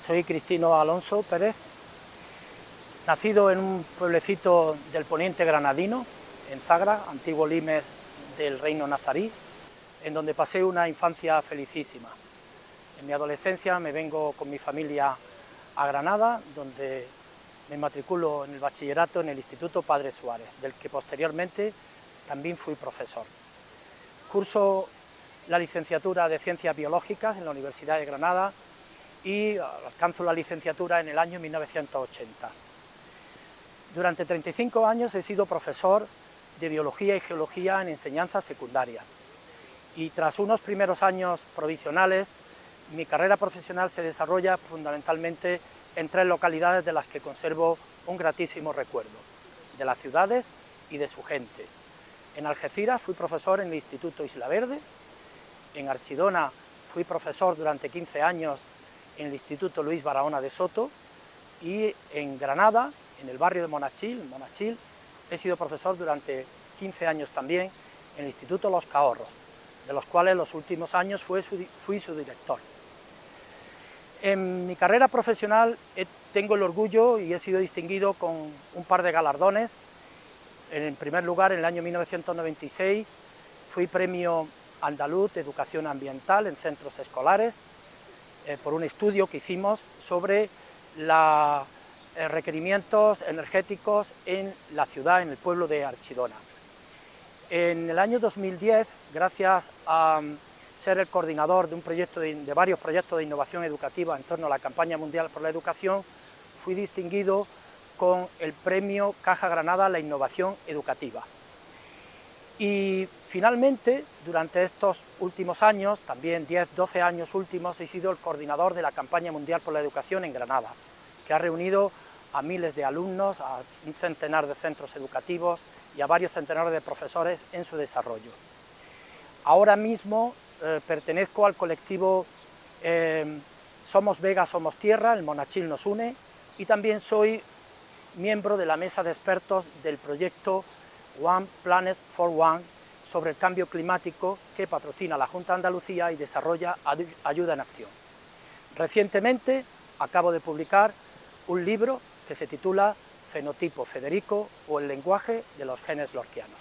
Soy Cristino Alonso Pérez, nacido en un pueblecito del poniente granadino, en Zagra, antiguo limes del reino nazarí, en donde pasé una infancia felicísima. En mi adolescencia me vengo con mi familia a Granada, donde me matriculo en el bachillerato en el Instituto Padre Suárez, del que posteriormente también fui profesor. Curso la licenciatura de Ciencias Biológicas en la Universidad de Granada y alcanzo la licenciatura en el año 1980. Durante 35 años he sido profesor de Biología y Geología en enseñanza secundaria y tras unos primeros años provisionales, mi carrera profesional se desarrolla fundamentalmente en 3 localidades de las que conservo un gratísimo recuerdo, de las ciudades y de su gente. En Algeciras fui profesor en el Instituto Isla Verde, en Archidona fui profesor durante 15 años en el Instituto Luis Barahona de Soto y en Granada, en el barrio de Monachil, he sido profesor durante 15 años también en el Instituto Los Cahorros, de los cuales los últimos años fui su director. En mi carrera profesional tengo el orgullo y he sido distinguido con un par de galardones. En primer lugar, en el año 1996 fui premio andaluz de educación ambiental en centros escolares por un estudio que hicimos sobre los requerimientos energéticos en la ciudad, en el pueblo de Archidona. En el año 2010, gracias a ser el coordinador de un proyecto de varios proyectos de innovación educativa en torno a la campaña mundial por la educación, fui distinguido con el premio Caja Granada a la innovación educativa. Y finalmente, durante estos últimos años, también 10-12 años últimos, he sido el coordinador de la campaña mundial por la educación en Granada, que ha reunido a miles de alumnos, a un centenar de centros educativos y a varios centenares de profesores en su desarrollo. Ahora mismo pertenezco al colectivo Somos Vega, Somos Tierra, el Monachil nos une, y también soy miembro de la mesa de expertos del proyecto One Planet for One sobre el cambio climático que patrocina la Junta de Andalucía y desarrolla Ayuda en Acción. Recientemente acabo de publicar un libro que se titula Fenotipo Federico o el lenguaje de los genes lorquianos.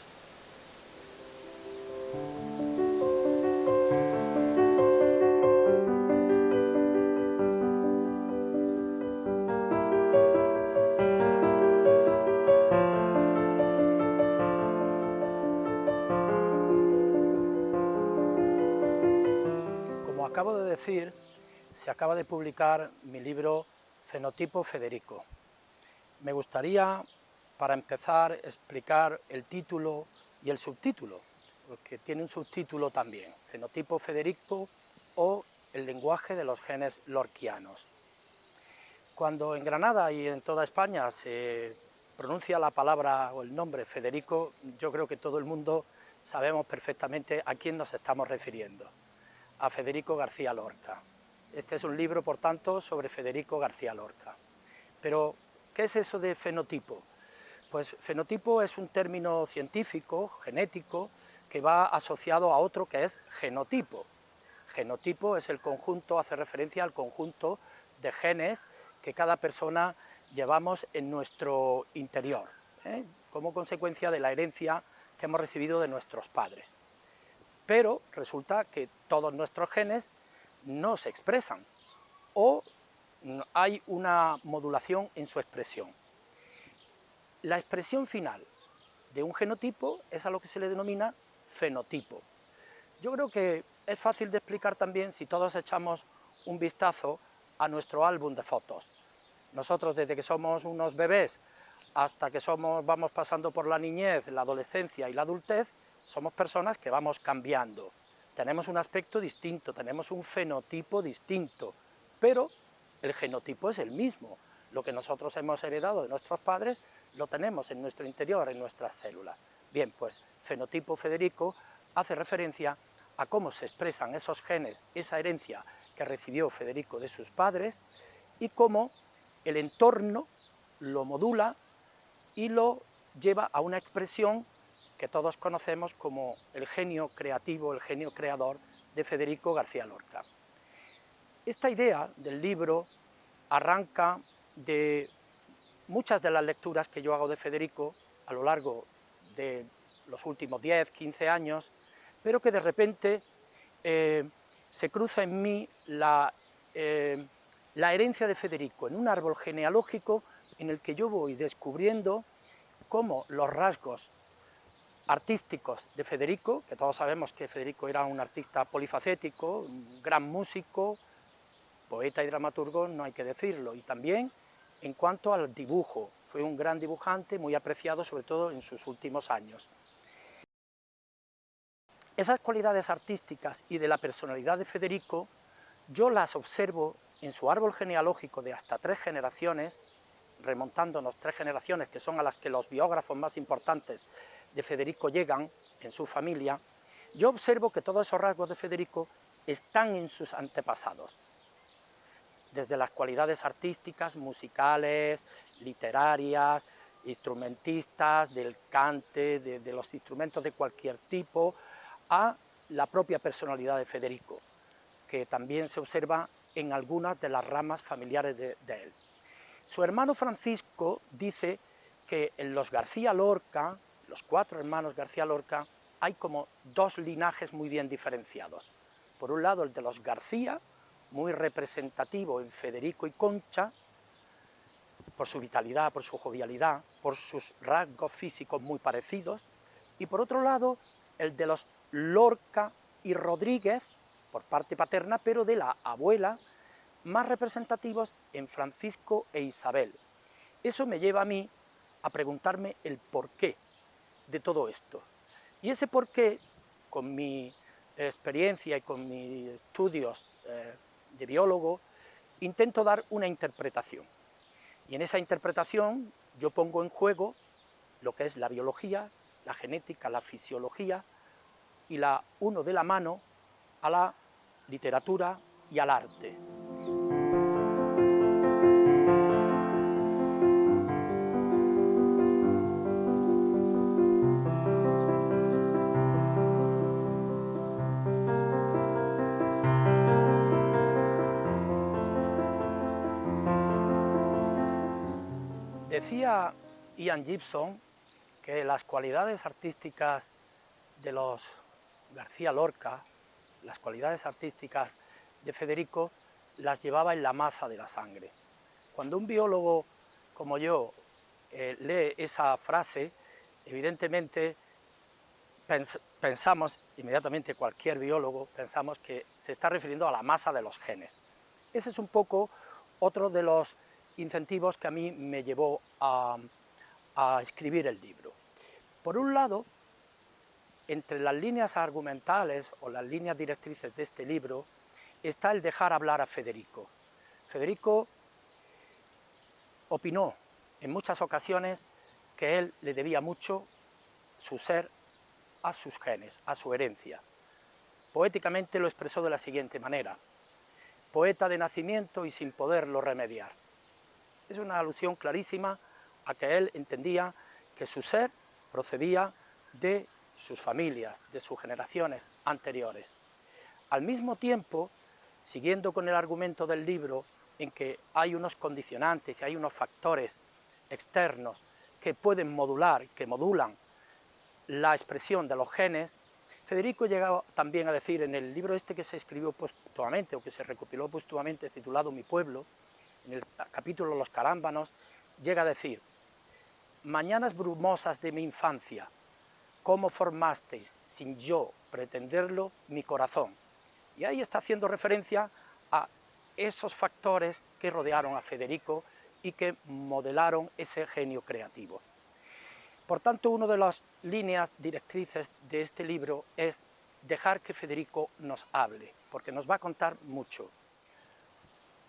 Como acabo de decir, se acaba de publicar mi libro Fenotipo Federico. Me gustaría, para empezar, explicar el título y el subtítulo, porque tiene un subtítulo también, Fenotipo Federico o el lenguaje de los genes lorquianos. Cuando en Granada y en toda España se pronuncia la palabra o el nombre Federico, yo creo que todo el mundo sabemos perfectamente a quién nos estamos refiriendo, a Federico García Lorca. Este es un libro, por tanto, sobre Federico García Lorca. Pero, ¿qué es eso de fenotipo? Pues fenotipo es un término científico, genético, que va asociado a otro que es genotipo. Genotipo es el conjunto, hace referencia al conjunto de genes que cada persona llevamos en nuestro interior, como consecuencia de la herencia que hemos recibido de nuestros padres. Pero resulta que todos nuestros genes no se expresan o hay una modulación en su expresión. La expresión final de un genotipo es a lo que se le denomina fenotipo. Yo creo que es fácil de explicar también si todos echamos un vistazo a nuestro álbum de fotos. Nosotros desde que somos unos bebés hasta que vamos pasando por la niñez, la adolescencia y la adultez, somos personas que vamos cambiando. Tenemos un aspecto distinto, tenemos un fenotipo distinto, pero el genotipo es el mismo. Lo que nosotros hemos heredado de nuestros padres lo tenemos en nuestro interior, en nuestras células. Bien, pues fenotipo Federico hace referencia a cómo se expresan esos genes, esa herencia que recibió Federico de sus padres y cómo el entorno lo modula y lo lleva a una expresión que todos conocemos como el genio creativo, el genio creador de Federico García Lorca. Esta idea del libro arranca de muchas de las lecturas que yo hago de Federico a lo largo de los últimos 10, 15 años, pero que de repente se cruza en mí la herencia de Federico en un árbol genealógico en el que yo voy descubriendo cómo los rasgos artísticos de Federico, que todos sabemos que Federico era un artista polifacético, un gran músico, poeta y dramaturgo, no hay que decirlo, y también en cuanto al dibujo, fue un gran dibujante, muy apreciado sobre todo en sus últimos años. Esas cualidades artísticas y de la personalidad de Federico, yo las observo en su árbol genealógico de hasta 3 generaciones, remontándonos 3 generaciones que son a las que los biógrafos más importantes de Federico llegan en su familia. Yo observo que todos esos rasgos de Federico están en sus antepasados, desde las cualidades artísticas, musicales, literarias, instrumentistas, del cante, de los instrumentos de cualquier tipo, a la propia personalidad de Federico, que también se observa en algunas de las ramas familiares de él. Su hermano Francisco dice que en los García Lorca, los 4 hermanos García Lorca, hay como 2 linajes muy bien diferenciados. Por un lado el de los García, muy representativo en Federico y Concha, por su vitalidad, por su jovialidad, por sus rasgos físicos muy parecidos, y por otro lado el de los Lorca y Rodríguez, por parte paterna, pero de la abuela, más representativos en Francisco e Isabel. Eso me lleva a mí a preguntarme el porqué de todo esto. Y ese porqué, con mi experiencia y con mis estudios de biólogo, intento dar una interpretación. Y en esa interpretación yo pongo en juego lo que es la biología, la genética, la fisiología, y la uno de la mano a la literatura y al arte. Decía Ian Gibson que las cualidades artísticas de los García Lorca, las cualidades artísticas de Federico, las llevaba en la masa de la sangre. Cuando un biólogo como yo lee esa frase, evidentemente pensamos, inmediatamente cualquier biólogo, pensamos que se está refiriendo a la masa de los genes. Ese es un poco otro de los incentivos que a mí me llevó a escribir el libro. Por un lado, entre las líneas argumentales o las líneas directrices de este libro está el dejar hablar a Federico. Federico opinó en muchas ocasiones que él le debía mucho su ser a sus genes, a su herencia. Poéticamente lo expresó de la siguiente manera: poeta de nacimiento y sin poderlo remediar. Es una alusión clarísima a que él entendía que su ser procedía de sus familias, de sus generaciones anteriores. Al mismo tiempo, siguiendo con el argumento del libro, en que hay unos condicionantes y hay unos factores externos que pueden modular, que modulan la expresión de los genes, Federico llega también a decir en el libro este que se escribió póstumamente o que se recopiló póstumamente, titulado Mi pueblo, en el capítulo Los carámbanos, llega a decir: mañanas brumosas de mi infancia, ¿cómo formasteis, sin yo pretenderlo, mi corazón? Y ahí está haciendo referencia a esos factores que rodearon a Federico y que modelaron ese genio creativo. Por tanto, una de las líneas directrices de este libro es dejar que Federico nos hable, porque nos va a contar mucho.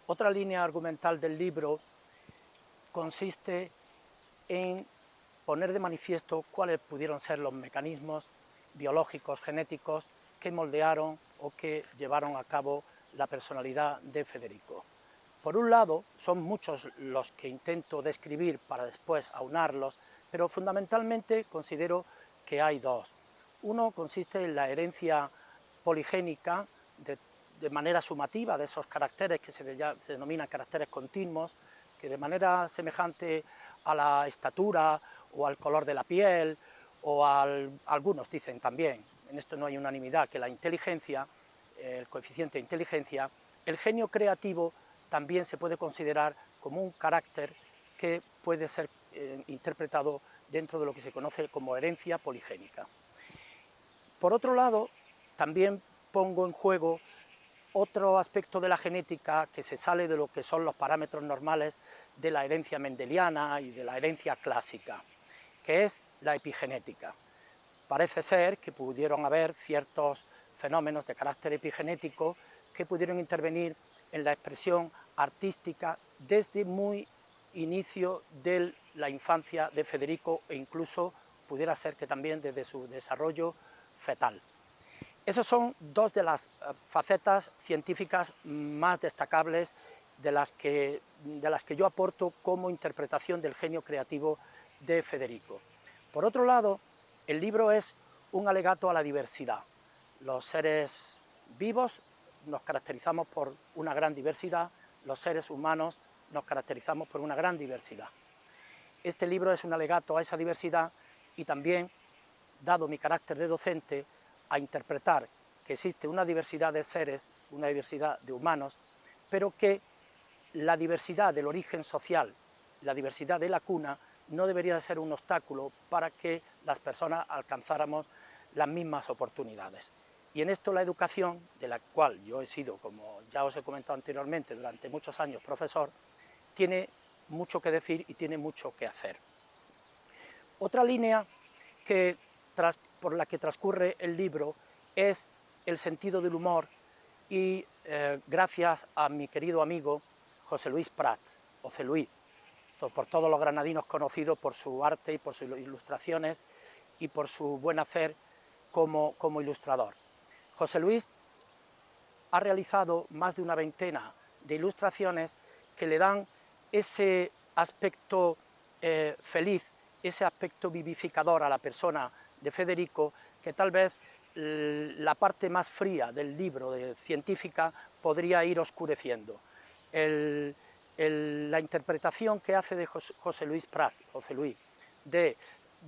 Otra línea argumental del libro consiste en poner de manifiesto cuáles pudieron ser los mecanismos biológicos, genéticos, que moldearon o que llevaron a cabo la personalidad de Federico. Por un lado, son muchos los que intento describir para después aunarlos, pero fundamentalmente considero que hay 2. Uno consiste en la herencia poligénica de manera sumativa de esos caracteres que se denominan caracteres continuos, que de manera semejante a la estatura o al color de la piel, algunos dicen también, en esto no hay unanimidad, que la inteligencia, el coeficiente de inteligencia, el genio creativo también se puede considerar como un carácter que puede ser interpretado dentro de lo que se conoce como herencia poligénica. Por otro lado, también pongo en juego otro aspecto de la genética que se sale de lo que son los parámetros normales de la herencia mendeliana y de la herencia clásica, que es la epigenética. Parece ser que pudieron haber ciertos fenómenos de carácter epigenético que pudieron intervenir en la expresión artística desde muy inicio de la infancia de Federico e incluso pudiera ser que también desde su desarrollo fetal. Esas son dos de las facetas científicas más destacables de las que yo aporto como interpretación del genio creativo de Federico. Por otro lado, el libro es un alegato a la diversidad. Los seres vivos nos caracterizamos por una gran diversidad, los seres humanos nos caracterizamos por una gran diversidad. Este libro es un alegato a esa diversidad y también, dado mi carácter de docente, a interpretar que existe una diversidad de seres, una diversidad de humanos, pero que la diversidad del origen social, la diversidad de la cuna, no debería ser un obstáculo para que las personas alcanzáramos las mismas oportunidades. Y en esto la educación, de la cual yo he sido, como ya os he comentado anteriormente, durante muchos años profesor, tiene mucho que decir y tiene mucho que hacer. Otra línea por la que transcurre el libro es el sentido del humor y gracias a mi querido amigo José Luis Prats, o Celuí, por todos los granadinos conocido por su arte y por sus ilustraciones y por su buen hacer como ilustrador. José Luis ha realizado más de una veintena de ilustraciones que le dan ese aspecto feliz, ese aspecto vivificador a la persona de Federico, que tal vez la parte más fría del libro de científica podría ir oscureciendo. La interpretación que hace de José Luis Prat, de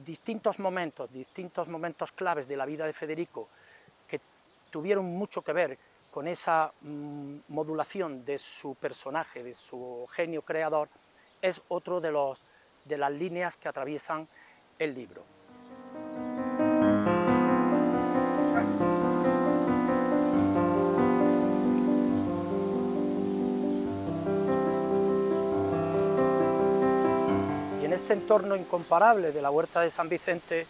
distintos momentos claves de la vida de Federico que tuvieron mucho que ver con esa modulación de su personaje, de su genio creador, es otro de las líneas que atraviesan el libro. Y en este entorno incomparable de la Huerta de San Vicente,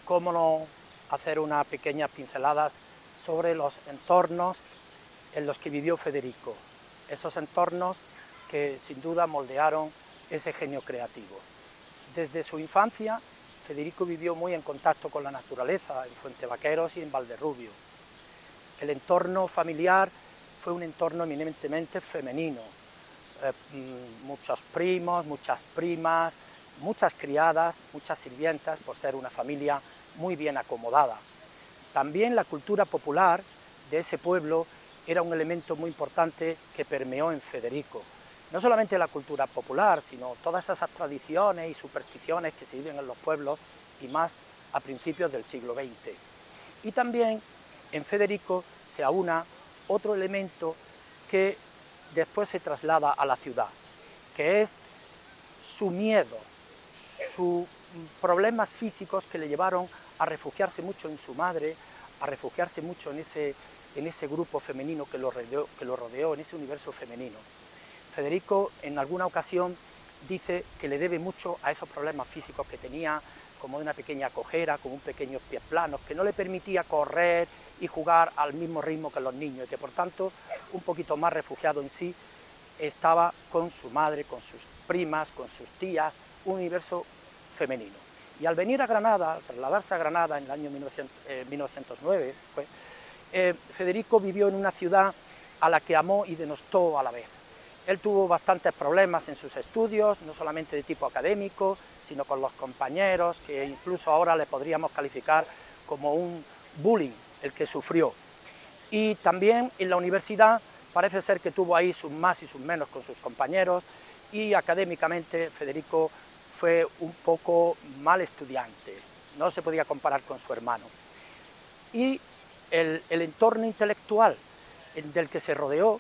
cómo no hacer unas pequeñas pinceladas sobre los entornos en los que vivió Federico, esos entornos que sin duda moldearon ese genio creativo. Desde su infancia, Federico vivió muy en contacto con la naturaleza, en Fuentevaqueros y en Valderrubio. El entorno familiar fue un entorno eminentemente femenino, muchos primos, muchas primas, muchas criadas, muchas sirvientas, por ser una familia muy bien acomodada. También la cultura popular de ese pueblo era un elemento muy importante que permeó en Federico. No solamente la cultura popular, sino todas esas tradiciones y supersticiones que se viven en los pueblos y más a principios del siglo XX. Y también en Federico se aúna otro elemento que después se traslada a la ciudad, que es su miedo, sus problemas físicos que le llevaron a refugiarse mucho en su madre, a refugiarse mucho en ese grupo femenino que lo rodeó, en ese universo femenino. Federico en alguna ocasión dice que le debe mucho a esos problemas físicos que tenía, como una pequeña cojera, con un pequeños pies planos, que no le permitía correr y jugar al mismo ritmo que los niños, y que por tanto, un poquito más refugiado en sí, estaba con su madre, con sus primas, con sus tías, un universo femenino. Y al venir a Granada, al trasladarse a Granada en el año 1909, Federico vivió en una ciudad a la que amó y denostó a la vez. Él tuvo bastantes problemas en sus estudios, no solamente de tipo académico, sino con los compañeros, que incluso ahora le podríamos calificar como un bullying el que sufrió. Y también en la universidad parece ser que tuvo ahí sus más y sus menos con sus compañeros, y académicamente Federico fue un poco mal estudiante, no se podía comparar con su hermano. Y el entorno intelectual del que se rodeó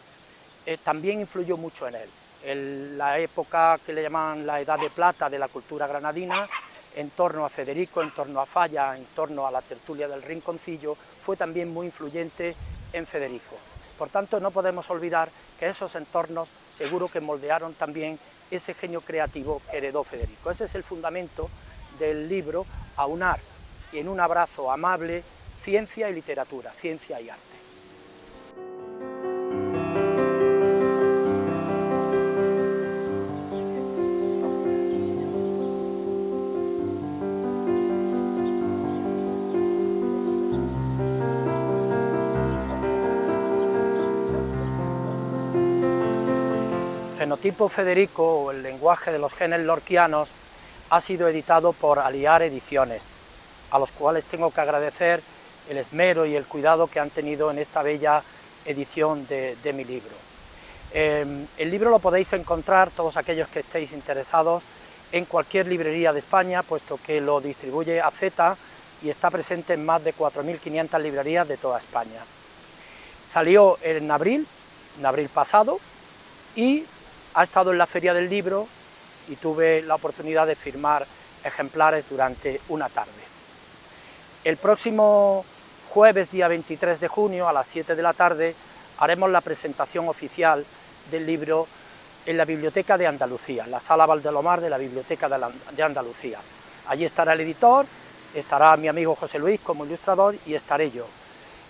también influyó mucho en él. En la época que le llaman la Edad de Plata de la cultura granadina, en torno a Federico, en torno a Falla, en torno a la tertulia del Rinconcillo, fue también muy influyente en Federico. Por tanto, no podemos olvidar que esos entornos seguro que moldearon también ese genio creativo que heredó Federico. Ese es el fundamento del libro, aunar en un abrazo amable ciencia y literatura, ciencia y arte. Fenotipo Federico, o el lenguaje de los genes lorquianos, ha sido editado por Aliar Ediciones, a los cuales tengo que agradecer el esmero y el cuidado que han tenido en esta bella edición de mi libro. El libro lo podéis encontrar, todos aquellos que estéis interesados, en cualquier librería de España, puesto que lo distribuye AZ y está presente en más de 4.500 librerías de toda España. Salió en abril pasado, y ha estado en la Feria del Libro y tuve la oportunidad de firmar ejemplares durante una tarde. El próximo jueves, día 23 de junio, a las 7 de la tarde, haremos la presentación oficial del libro en la Biblioteca de Andalucía, en la Sala Valdelomar de la Biblioteca de Andalucía. Allí estará el editor, estará mi amigo José Luis como ilustrador y estaré yo.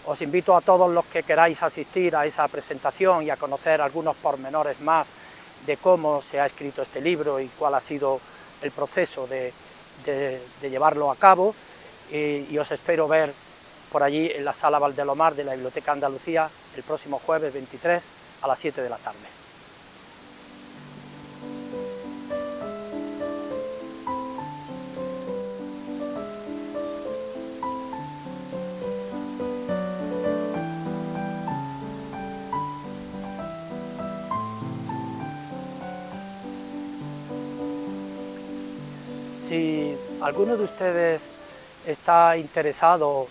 Os invito a todos los que queráis asistir a esa presentación y a conocer algunos pormenores más de cómo se ha escrito este libro y cuál ha sido el proceso de llevarlo a cabo, y os espero ver por allí en la Sala Valdelomar de la Biblioteca Andalucía el próximo jueves 23 a las 7 de la tarde. Si alguno de ustedes está interesado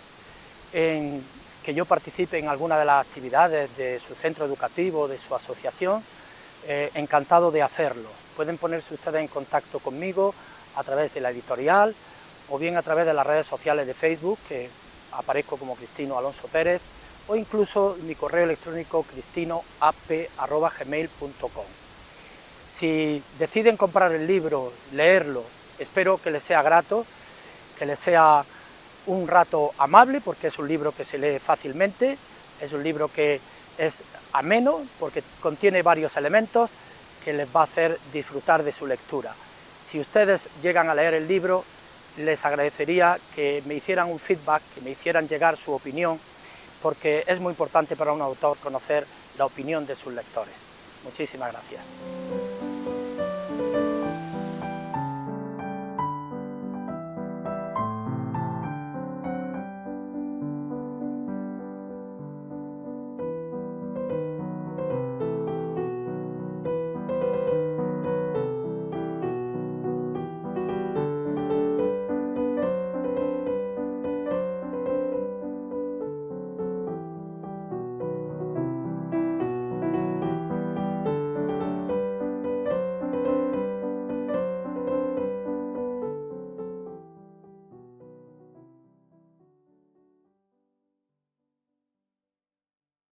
en que yo participe en alguna de las actividades de su centro educativo, de su asociación, encantado de hacerlo. Pueden ponerse ustedes en contacto conmigo a través de la editorial o bien a través de las redes sociales de Facebook, que aparezco como Cristino Alonso Pérez, o incluso mi correo electrónico cristinoap@gmail.com. Si deciden comprar el libro, leerlo, espero que les sea grato, que les sea un rato amable, porque es un libro que se lee fácilmente, es un libro que es ameno, porque contiene varios elementos que les va a hacer disfrutar de su lectura. Si ustedes llegan a leer el libro, les agradecería que me hicieran un feedback, que me hicieran llegar su opinión, porque es muy importante para un autor conocer la opinión de sus lectores. Muchísimas gracias.